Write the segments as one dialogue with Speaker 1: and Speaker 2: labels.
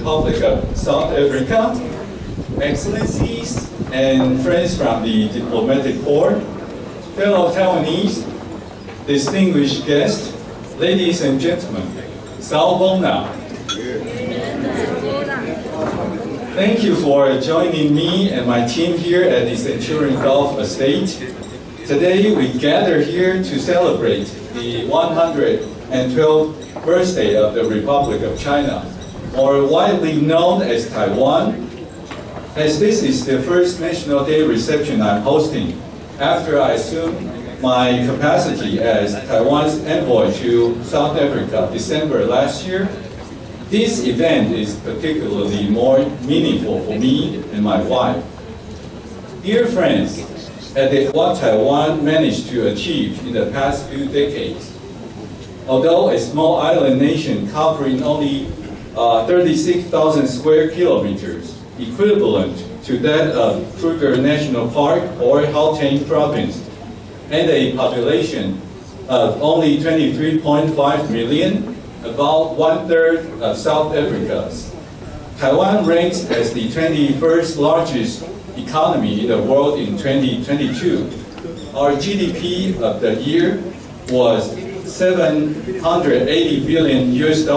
Speaker 1: Republic of South Africa, Excellencies and friends from the diplomatic corps, fellow Taiwanese, distinguished guests, ladies and gentlemen, Sawubona. Thank you for joining me and my team here at the Centurion Golf Estate. Today we gather here to celebrate the 112th birthday of the Republic of China, more widely known as Taiwan, as this is the first National Day reception I'm hosting after I assumed my capacity as Taiwan's envoy to South Africa December last year. This event is particularly more meaningful for me and my wife. Dear friends, at what Taiwan managed to achieve in the past few decades, although a small island nation covering only 36,000 square kilometers, equivalent to that of Kruger National Park or Gauteng province, and a population of only 23.5 million, about one-third of South Africa's. Taiwan ranks as the 21st largest economy in the world in 2022. Our GDP of the year was $780 billion US,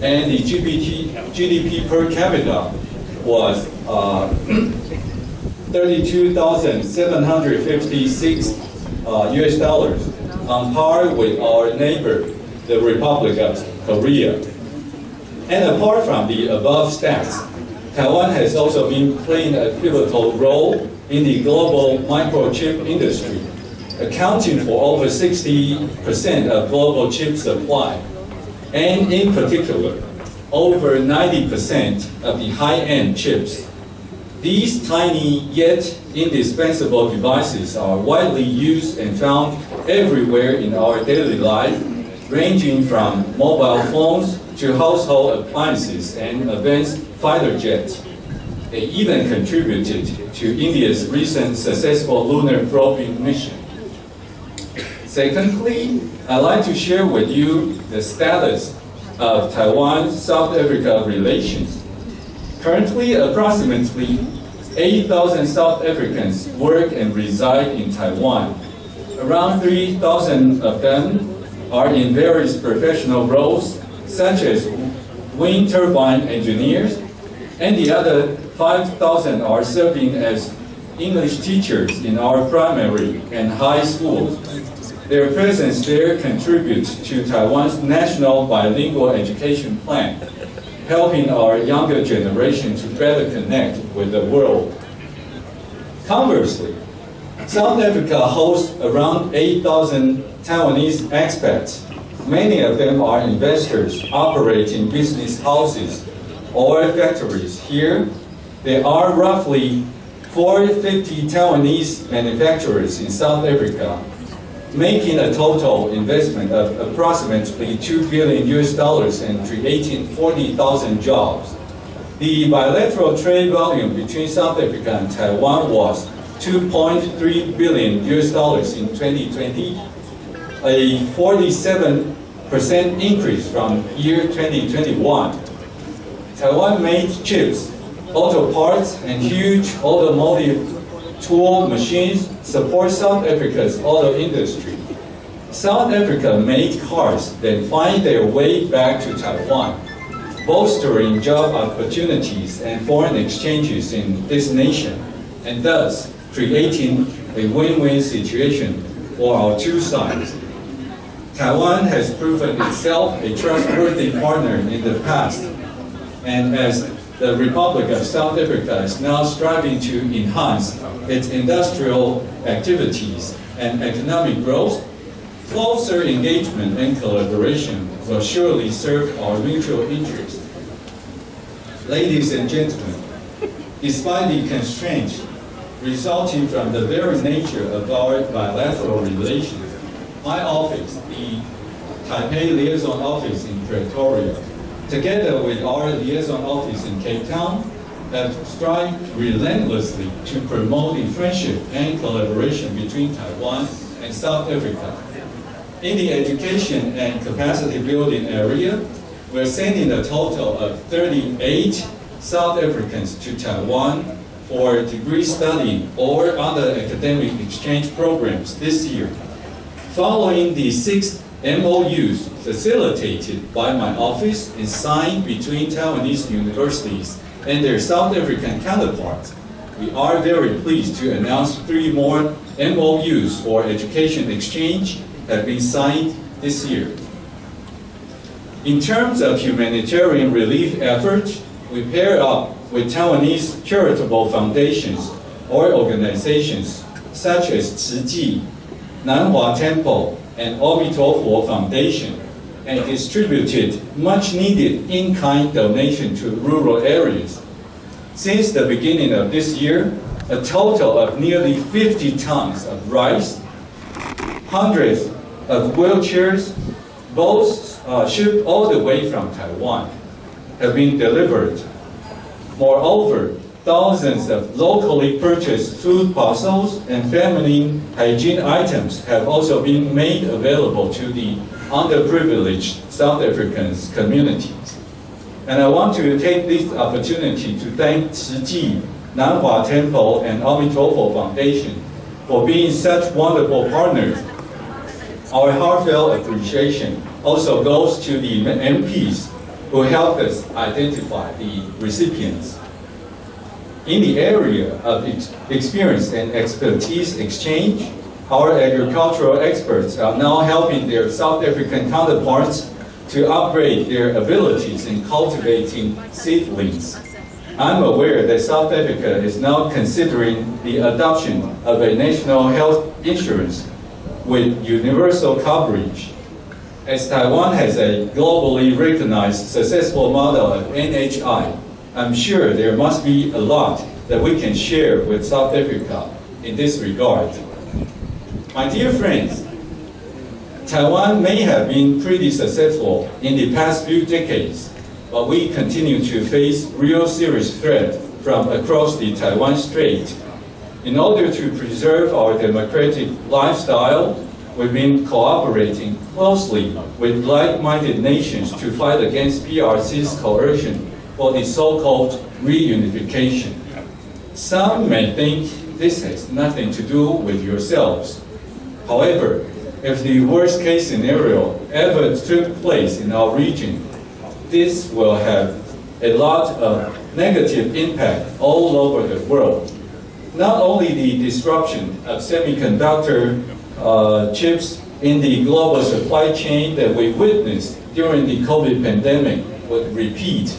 Speaker 1: and the GDP per capita was 32,756 US dollars, on par with our neighbor, the Republic of Korea. And apart from the above stats, Taiwan has also been playing a pivotal role in the global microchip industry, accounting for over 60% of global chip supply, and in particular, over 90% of the high-end chips. These tiny yet indispensable devices are widely used and found everywhere in our daily life, ranging from mobile phones to household appliances and advanced fighter jets. They even contributed to India's recent successful lunar probing mission. Secondly, I'd like to share with you the status of Taiwan-South Africa relations. Currently, approximately 8,000 South Africans work and reside in Taiwan. Around 3,000 of them are in various professional roles, such as wind turbine engineers, and the other 5,000 are serving as English teachers in our primary and high schools. Their presence there contributes to Taiwan's national bilingual education plan, helping our younger generation to better connect with the world. Conversely, South Africa hosts around 8,000 Taiwanese expats. Many of them are investors operating business houses or factories here. There are roughly 450 Taiwanese manufacturers in South Africa, making a total investment of approximately $2 billion US and creating 40,000 jobs. The bilateral trade volume between South Africa and Taiwan was $2.3 billion US in 2020, a 47% increase from year 2021. Taiwan-made chips, auto parts, and huge automotive tool machines support South Africa's auto industry. South Africa-made cars then find their way back to Taiwan, bolstering job opportunities and foreign exchanges in this nation, and thus creating a win-win situation for our two sides. Taiwan has proven itself a trustworthy partner in the past, and as the Republic of South Africa is now striving to enhance its industrial activities and economic growth, closer engagement and collaboration will surely serve our mutual interest. Ladies and gentlemen, despite the constraints resulting from the very nature of our bilateral relations, my office, the Taipei Liaison Office in Pretoria, together with our liaison office in Cape Town, have strived relentlessly to promote the friendship and collaboration between Taiwan and South Africa. In the education and capacity building area, we're sending a total of 38 South Africans to Taiwan for degree study or other academic exchange programs this year. Following the 6 MOUs facilitated by my office and signed between Taiwanese universities and their South African counterparts, we are very pleased to announce 3 more MOUs for education exchange have been signed this year. In terms of humanitarian relief efforts, we pair up with Taiwanese charitable foundations or organizations such as Tzu Ji, Nanhua Temple, and Amitofo Foundation, and distributed much needed in-kind donation to rural areas. Since the beginning of this year, a total of nearly 50 tons of rice, hundreds of wheelchairs, both shipped all the way from Taiwan, have been delivered. Moreover, thousands of locally purchased food parcels and feminine hygiene items have also been made available to the underprivileged South African communities. And I want to take this opportunity to thank Tzu Ji, Nanhua Temple, and Amitofo Foundation for being such wonderful partners. Our heartfelt appreciation also goes to the MPs who helped us identify the recipients. In the area of experience and expertise exchange, our agricultural experts are now helping their South African counterparts to upgrade their abilities in cultivating seedlings. I'm aware that South Africa is now considering the adoption of a national health insurance with universal coverage. As Taiwan has a globally recognized successful model of NHI, I'm sure there must be a lot that we can share with South Africa in this regard. My dear friends, Taiwan may have been pretty successful in the past few decades, but we continue to face real serious threat from across the Taiwan Strait. In order to preserve our democratic lifestyle, we've been cooperating closely with like-minded nations to fight against PRC's coercion for the so-called reunification. Some may think this has nothing to do with yourselves. However, if the worst-case scenario ever took place in our region, this will have a lot of negative impact all over the world. Not only the disruption of semiconductor chips in the global supply chain that we witnessed during the COVID pandemic would repeat,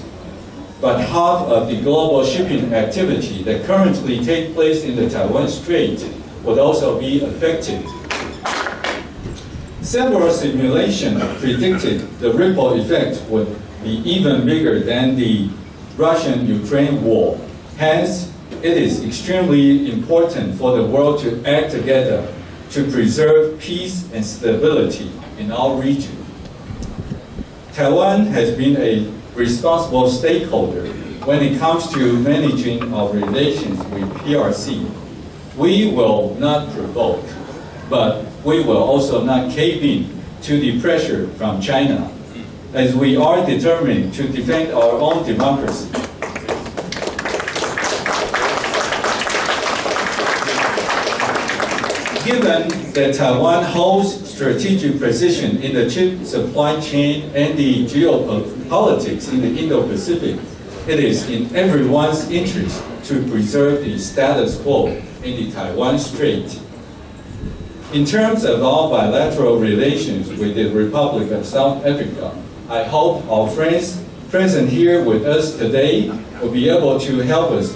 Speaker 1: but half of the global shipping activity that currently takes place in the Taiwan Strait would also be affected. Several simulations predicted the ripple effect would be even bigger than the Russian-Ukraine war. Hence, it is extremely important for the world to act together to preserve peace and stability in our region. Taiwan has been a responsible stakeholder when it comes to managing our relations with PRC. We will not provoke, but we will also not cave in to the pressure from China, as we are determined to defend our own democracy. Given that Taiwan holds strategic position in the chip supply chain and the geopolitics in the Indo-Pacific, it is in everyone's interest to preserve the status quo in the Taiwan Strait. In terms of our bilateral relations with the Republic of South Africa, I hope our friends present here with us today will be able to help us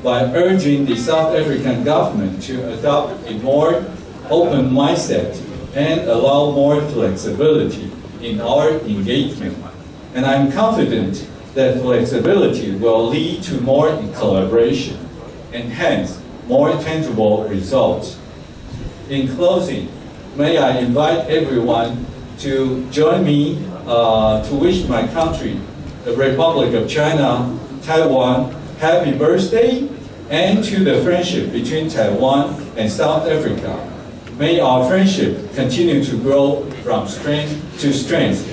Speaker 1: by urging the South African government to adopt a more open mindset and allow more flexibility in our engagement. And I'm confident that flexibility will lead to more collaboration and hence more tangible results. In closing, may I invite everyone to join me to wish my country, the Republic of China, Taiwan, happy birthday, and to the friendship between Taiwan and South Africa. May our friendship continue to grow from strength to strength